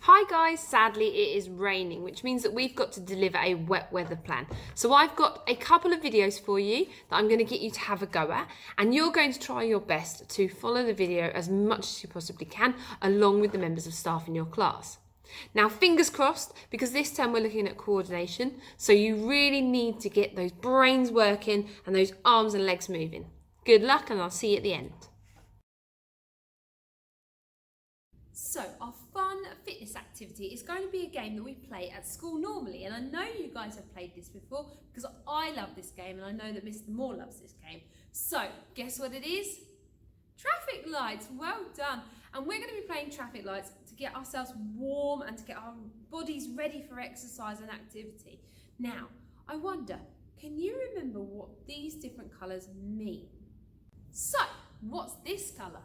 Hi guys, sadly it is raining, which means that we've got to deliver a wet weather plan. So I've got a couple of videos for you that I'm going to get you to have a go at, and you're going to try your best to follow the video as much as you possibly can, along with the members of staff in your class. Now, fingers crossed, because this term we're looking at coordination, so you really need to get those brains working and those arms and legs moving. Good luck, and I'll see you at the end. So our fun fitness activity is going to be a game that we play at school normally, and I know you guys have played this before because I love this game and I know that Mr. Moore loves this game. So guess what it is? Traffic lights. Well done. And we're going to be playing traffic lights to get ourselves warm and to get our bodies ready for exercise and activity. Now, I wonder, can you remember what these different colours mean? So, what's this colour?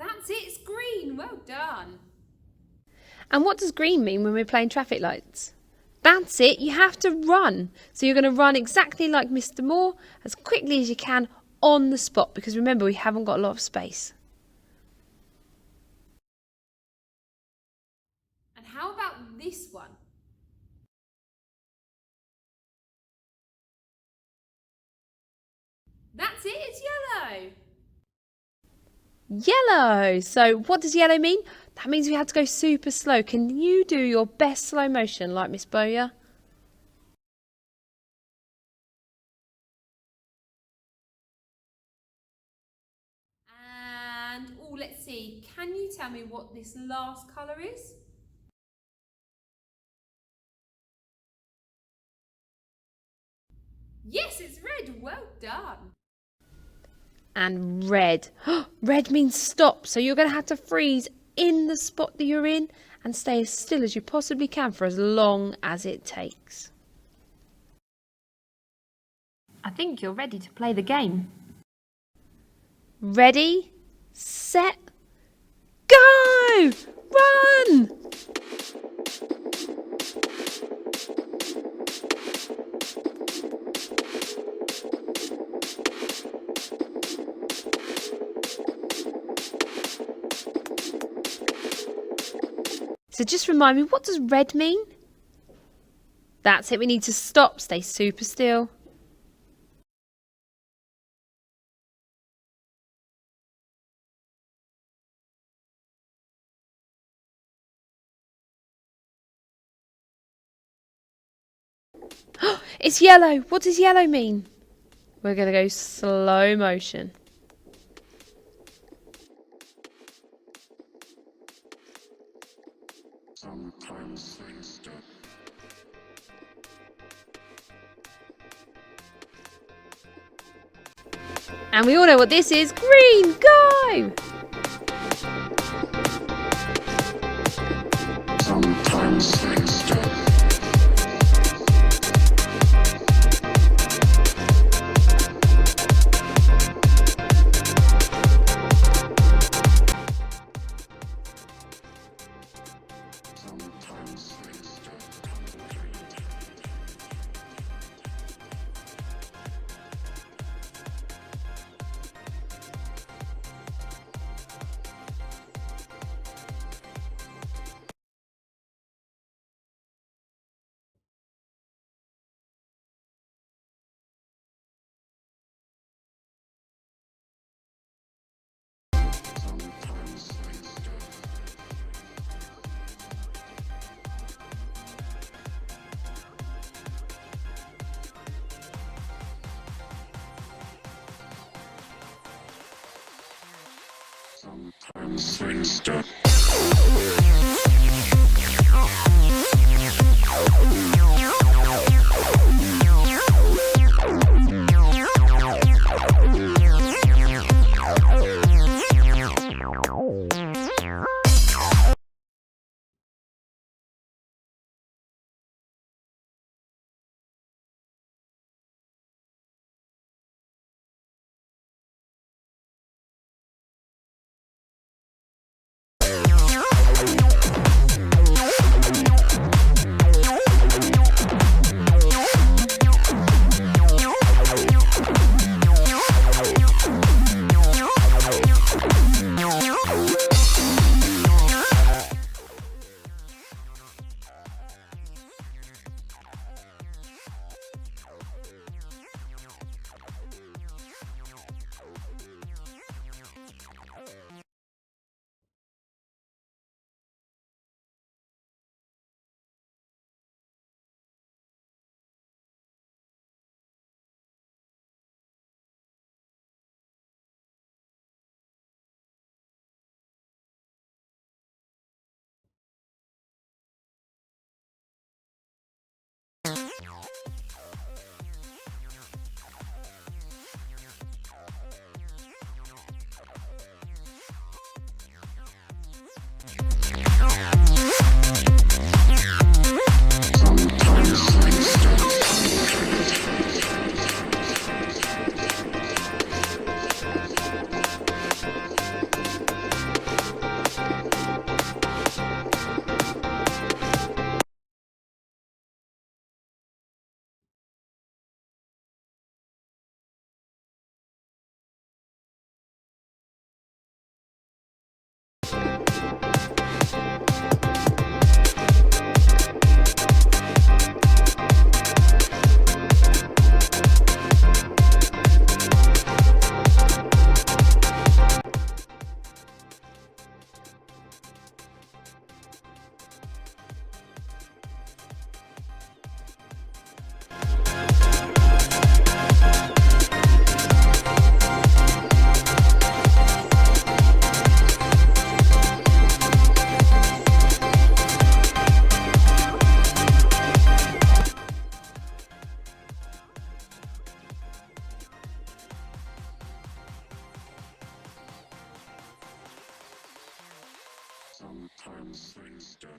That's it, it's green. Well done. And what does green mean when we're playing traffic lights? That's it, you have to run. So you're going to run exactly like Mr. Moore, as quickly as you can on the spot, because remember, we haven't got a lot of space. And how about this one? That's it, it's yellow. Yellow. So what does yellow mean? That means we had to go super slow. Can you do your best slow motion like Miss Bowyer? And, oh, let's see. Can you tell me what this last colour is? Yes, it's red. Well done. And red. Red means stop. So you're going to have to freeze in the spot that you're in and stay as still as you possibly can for as long as it takes. I think you're ready to play the game. Ready, set, go! Run! So just remind me, what does red mean? That's it, we need to stop, stay super still. It's yellow. What does yellow mean? We're going to go slow motion. Sometimes things don't. And we all know what this is. Green, go! Sometimes things don't. Sometimes things don't come straight. Sometimes things don't. Sometimes things don't. swing step.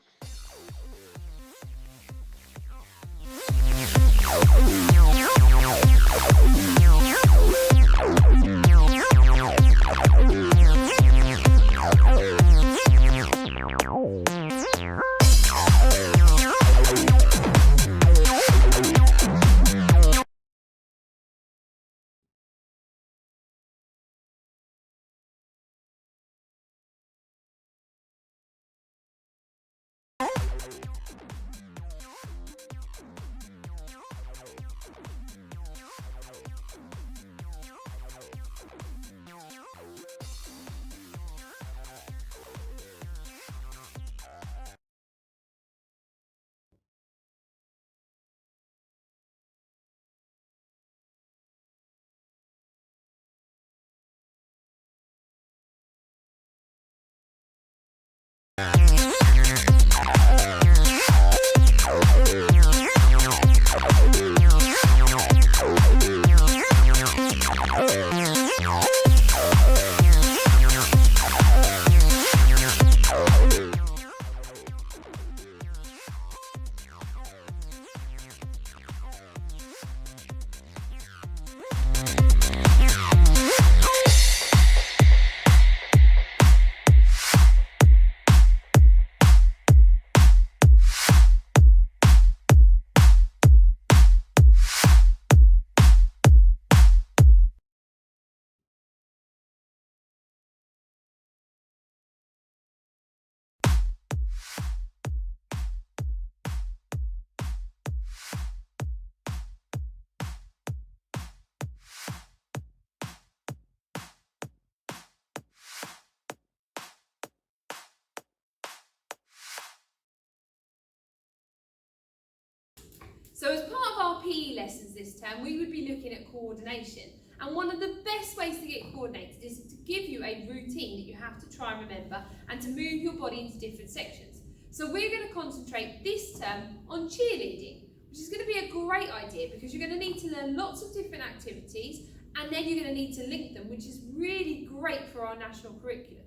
So as part of our PE lessons this term, we would be looking at coordination. And one of the best ways to get coordinated is to give you a routine that you have to try and remember and to move your body into different sections. So we're going to concentrate this term on cheerleading, which is going to be a great idea because you're going to need to learn lots of different activities and then you're going to need to link them, which is really great for our national curriculum.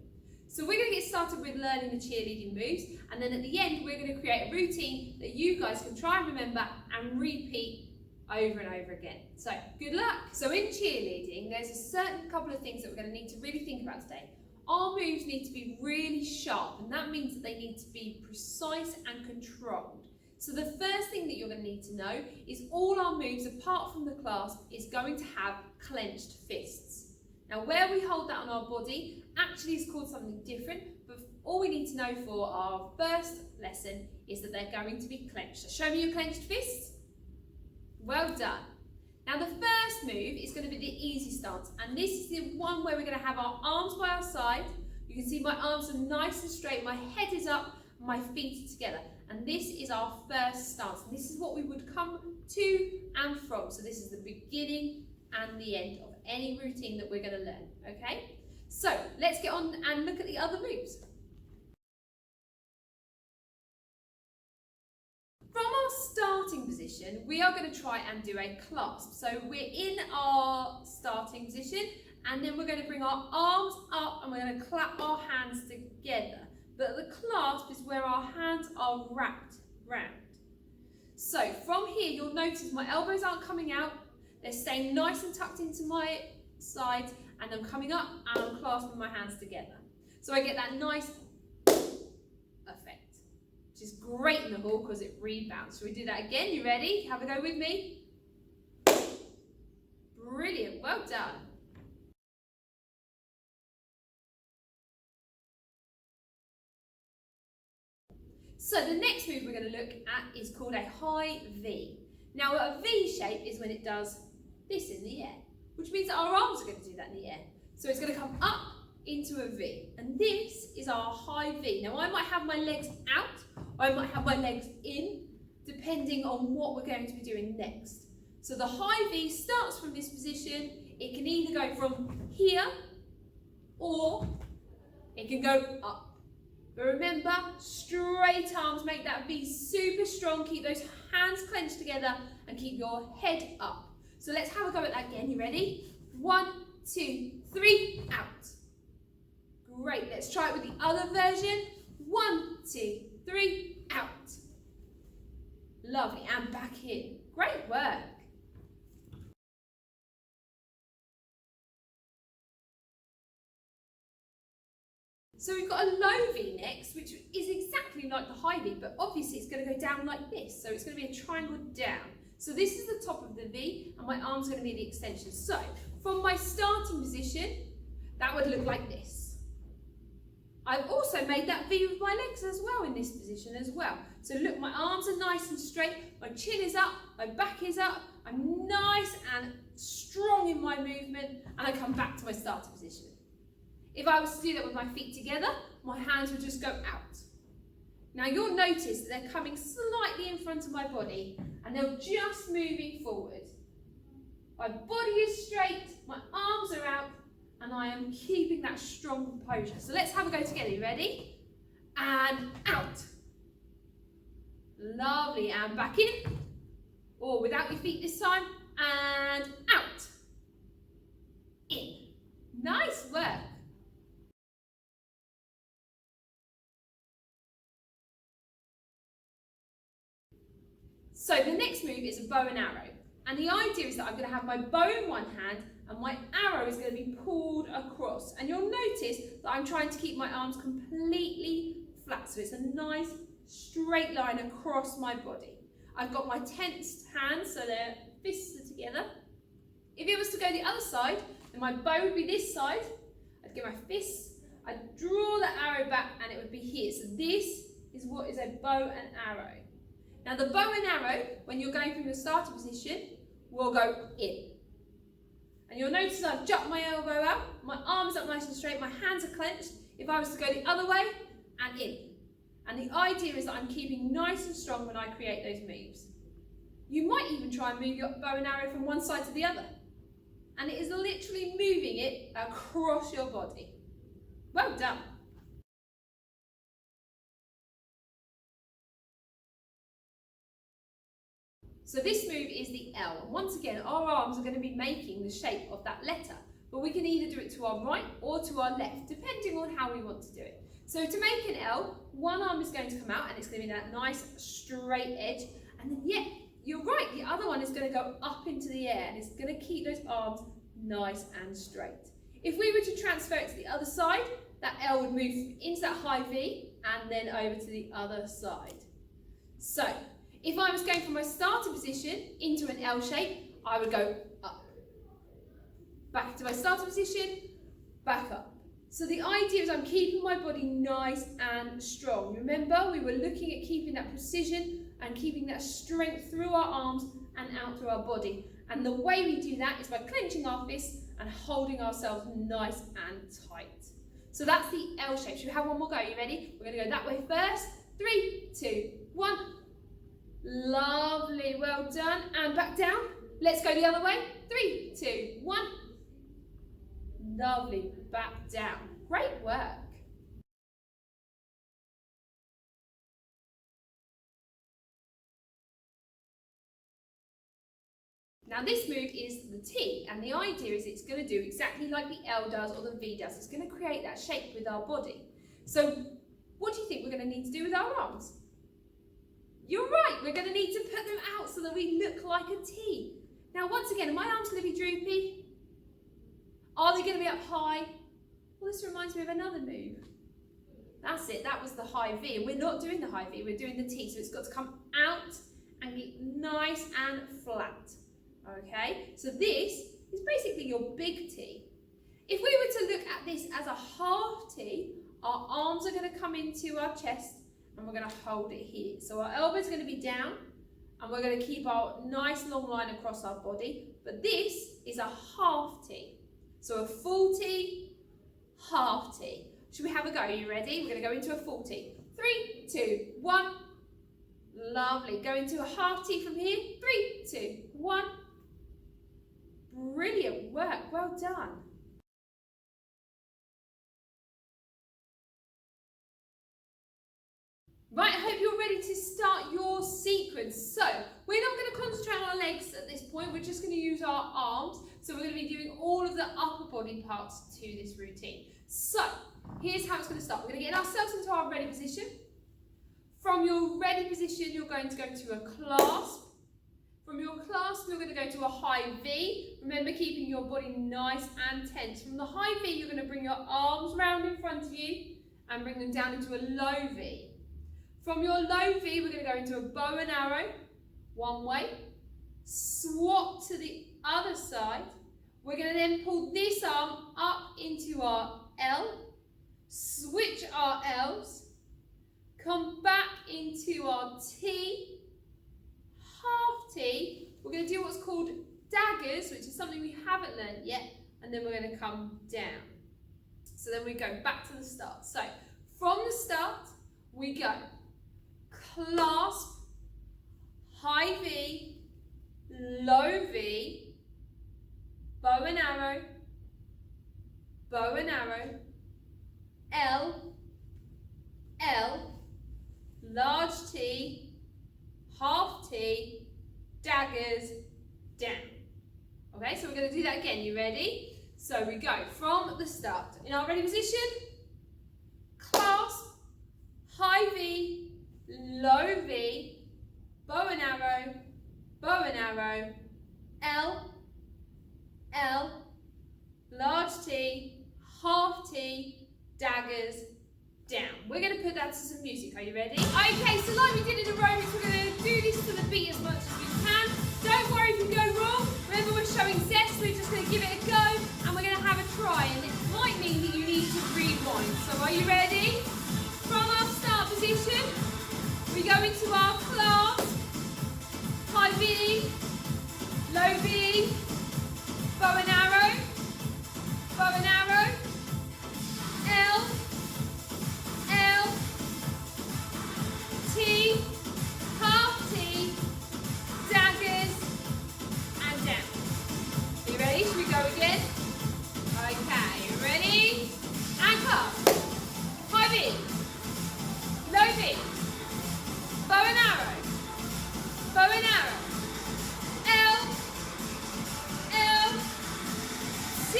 So we're going to get started with learning the cheerleading moves, and then at the end we're going to create a routine that you guys can try and remember and repeat over and over again. So good luck! So in cheerleading there's a certain couple of things that we're going to need to really think about today. Our moves need to be really sharp, and that means that they need to be precise and controlled. So the first thing that you're going to need to know is all our moves apart from the clasp is going to have clenched fists. Now where we hold that on our body actually is called something different, but all we need to know for our first lesson is that they're going to be clenched. So show me your clenched fists. Well done. Now the first move is going to be the easy stance, and this is the one where we're going to have our arms by our side. You can see my arms are nice and straight, my head is up, my feet are together, and this is our first stance, and this is what we would come to and from. So this is the beginning and the end of any routine that we're going to learn, okay? So let's get on and look at the other moves. From our starting position, we are going to try and do a clasp. So we're in our starting position, and then we're going to bring our arms up and we're going to clap our hands together. But the clasp is where our hands are wrapped round. So from here, you'll notice my elbows aren't coming out. They're staying nice and tucked into my sides, and I'm coming up and I'm clasping my hands together. So I get that nice effect, which is great in the hall because it rebounds. Shall we do that again? You ready? Have a go with me. Brilliant, well done. So the next move we're going to look at is called a high V. Now a V shape is when it does this in the air, which means that our arms are going to do that in the air. So it's going to come up into a V, and this is our high V. Now I might have my legs out, or I might have my legs in, depending on what we're going to be doing next. So the high V starts from this position. It can either go from here, or it can go up. But remember, straight arms, make that V super strong, keep those hands clenched together and keep your head up. So let's have a go at that again, you ready? 1, 2, 3, out. Great, let's try it with the other version. 1, 2, 3, out. Lovely, and back in. Great work. So we've got a low V next, which is exactly like the high V, but obviously it's going to go down like this. So it's going to be a triangle down. So this is the top of the V, and my arm's going to be the extension. So from my starting position, that would look like this. I've also made that V with my legs as well in this position as well. So look, my arms are nice and straight, my chin is up, my back is up, I'm nice and strong in my movement, and I come back to my starting position. If I was to do that with my feet together, my hands would just go out. Now you'll notice that they're coming slightly in front of my body and they're just moving forward. My body is straight, my arms are out, and I am keeping that strong composure. So let's have a go together. You ready? And out. Lovely, and back in. Or without your feet this time. And out. In. Nice work. So the next move is a bow and arrow. And the idea is that I'm going to have my bow in one hand and my arrow is going to be pulled across. And you'll notice that I'm trying to keep my arms completely flat. So it's a nice straight line across my body. I've got my tensed hands, so their fists are together. If it was to go the other side, then my bow would be this side. I'd get my fists, I'd draw the arrow back and it would be here. So this is what is a bow and arrow. Now the bow and arrow, when you're going from your starting position, will go in. And you'll notice I've jumped my elbow out, my arms up nice and straight, my hands are clenched. If I was to go the other way, and in. And the idea is that I'm keeping nice and strong when I create those moves. You might even try and move your bow and arrow from one side to the other. And it is literally moving it across your body. Well done. So this move is the L, and once again our arms are going to be making the shape of that letter, but we can either do it to our right or to our left, depending on how we want to do it. So to make an L, one arm is going to come out and it's going to be that nice straight edge, and then yeah, you're right, the other one is going to go up into the air and it's going to keep those arms nice and straight. If we were to transfer it to the other side, that L would move into that high V and then over to the other side. So if I was going from my starting position into an L shape, I would go up. Back into my starting position, back up. So the idea is I'm keeping my body nice and strong. Remember, we were looking at keeping that precision and keeping that strength through our arms and out through our body. And the way we do that is by clenching our fists and holding ourselves nice and tight. So that's the L shape. Should we have one more go? Are you ready? We're going to go that way first. 3, 2, 1. Lovely, well done. And back down. Let's go the other way. 3, 2, 1. Lovely, back down. Great work. Now this move is the T, and the idea is it's going to do exactly like the L does or the V does. It's going to create that shape with our body. So what do you think we're going to need to do with our arms? You're right, we're going to need to put them out so that we look like a T. Now once again, are my arms going to be droopy? Are they going to be up high? Well, this reminds me of another move. That's it, that was the high V, and we're not doing the high V, we're doing the T, so it's got to come out and be nice and flat. Okay, so this is basically your big T. If we were to look at this as a half T, our arms are going to come into our chest and we're going to hold it here. So our elbow's going to be down and we're going to keep our nice long line across our body. But this is a half T. So a full T, half T. Should we have a go? Are you ready? We're going to go into a full T. 3, 2, 1. Lovely. Go into a half T from here. 3, 2, 1. Brilliant work. Well done. Right, I hope you're ready to start your sequence. So, we're not going to concentrate on our legs at this point, we're just going to use our arms. So we're going to be doing all of the upper body parts to this routine. So, here's how it's going to start. We're going to get ourselves into our ready position. From your ready position, you're going to go to a clasp. From your clasp, you're going to go to a high V. Remember, keeping your body nice and tense. From the high V, you're going to bring your arms round in front of you and bring them down into a low V. From your low V, we're going to go into a bow and arrow, one way. Swap to the other side. We're going to then pull this arm up into our L, switch our Ls, come back into our T, half T. We're going to do what's called daggers, which is something we haven't learned yet, and then we're going to come down. So then we go back to the start. So from the start, we go clasp, high V, low V, bow and arrow, L, L, large T, half T, daggers, down. Okay, so we're going to do that again. You ready? So we go from the start. In our ready position, clasp, high V, low V, bow and arrow, L, L, large T, half T, daggers, down. We're going to put that to some music. Are you ready? Okay, so like we did in aerobics, we're going to do this to the beat as much as we can. Don't worry if you go wrong. Remember, we're showing zest, so we're just going to give it a go, and we're going to have a try, and it might mean that you need to rewind. So are you ready? From our start position, we go into our clasp, high V, low V, bow and arrow, L, L, T, half T, daggers, and down. Are you ready? Should we go again? Okay, ready? And clasp. High V, low V, bow and arrow, L, L, T,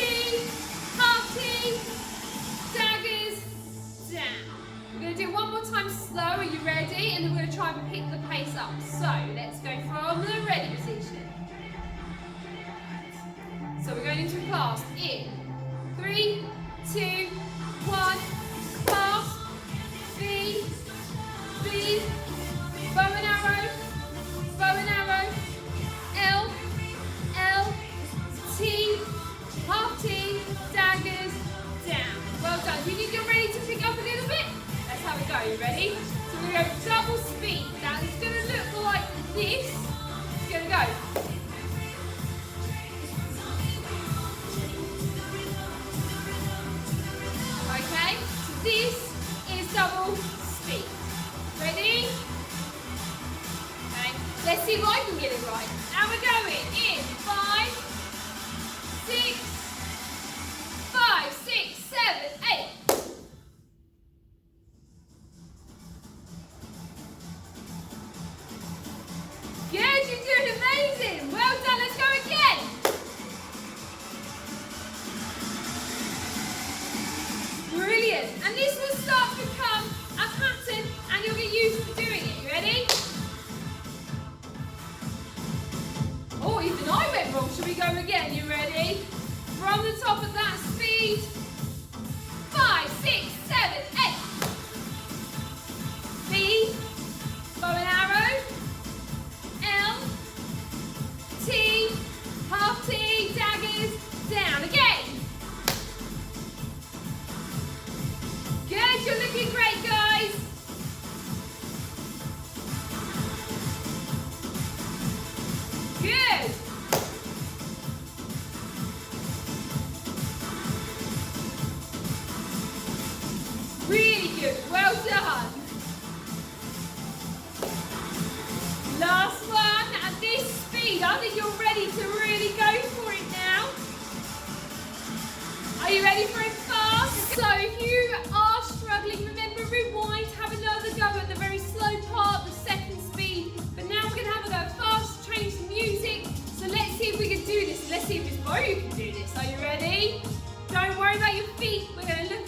half T, daggers, down. We're going to do it one more time slow. Are you ready? And then we're going to try and pick the pace up. So let's go from the ready position. So we're going into a clasp in 3, 2, 1, clasp, V, V, bow and arrow, L, L, T, half T, daggers, down. Well done. Do you think you're ready to pick up a little bit? Let's have a go. You ready? So we're going to go double speed. Now it's going to look like this. It's going to go. Okay, so this is double speed. Ready? Okay, let's see if I can get it right. Now we're going in 5, 6, 7, 8. Good, you're doing amazing. Well done, let's go again. Brilliant. And this will start to become a pattern and you'll get used to doing it. You ready? Oh, even I went wrong. Should we go again? You ready? From the top of that speed. 5, 6, 7, 8. V, bow and arrow. L, T, half T, daggers, down. Again. Good, you're looking great, guys. Good. Really good, well done. Last one at this speed. I think you're ready to really go for it now. Are you ready for it fast? So if you are struggling, remember rewind, have another go at the very slow part, the second speed. But now we're going to have a go fast, change the music. So let's see if we can do this. Let's see if this bow can do this. Are you ready? Don't worry about your feet. We're going to look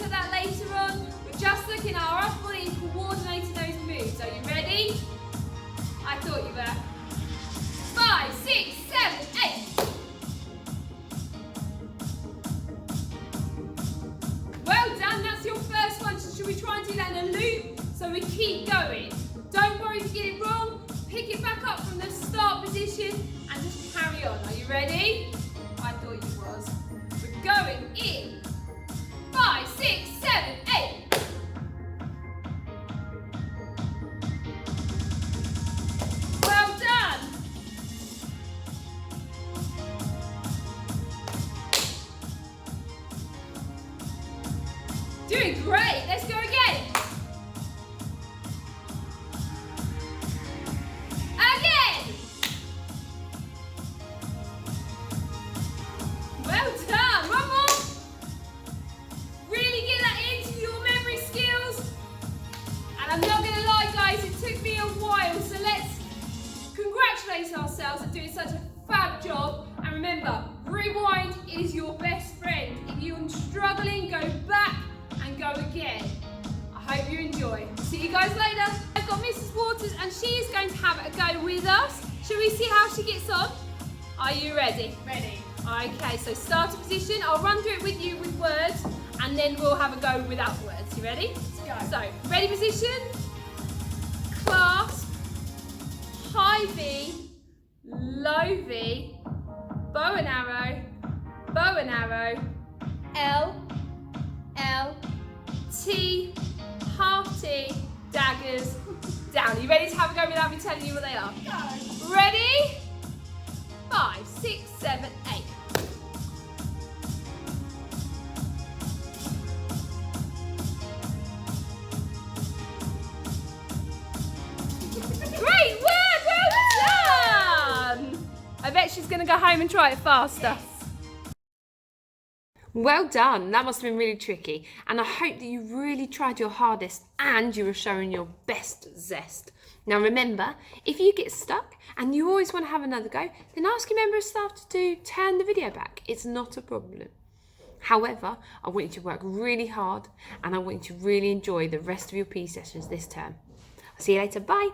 you land a loop, so we keep going. Don't worry if you get it wrong. Pick it back up from the start position and just carry on. Are you ready? I thought you was. We're going in 5, 6, 7, 8. Well done. Doing great. Let's go again. Again. Well done. One more. Really get that into your memory skills. And I'm not going to lie, guys, it took me a while. So let's congratulate ourselves on doing such a fab job. And remember, rewind is your best friend. If you're struggling, go back and go again. I hope you enjoy. See you guys later. I've got Mrs. Waters and she is going to have a go with us. Shall we see how she gets on? Are you ready? Ready. Okay, so starter position. I'll run through it with you with words and then we'll have a go without words. You ready? Let's go. So, ready position. Clasp. High V. Low V. Bow and arrow. Bow and arrow. L. L. T. Half T. Daggers. Down. Are you ready to have a go without me telling you what they are? Go. Ready? 5, 6, 7, 8. Great work! Well done! I bet she's going to go home and try it faster. Well done. That must have been really tricky. And I hope that you really tried your hardest and you were showing your best zest. Now remember, if you get stuck and you always want to have another go, then ask your member of staff to turn the video back. It's not a problem. However, I want you to work really hard and I want you to really enjoy the rest of your PE sessions this term. I'll see you later. Bye.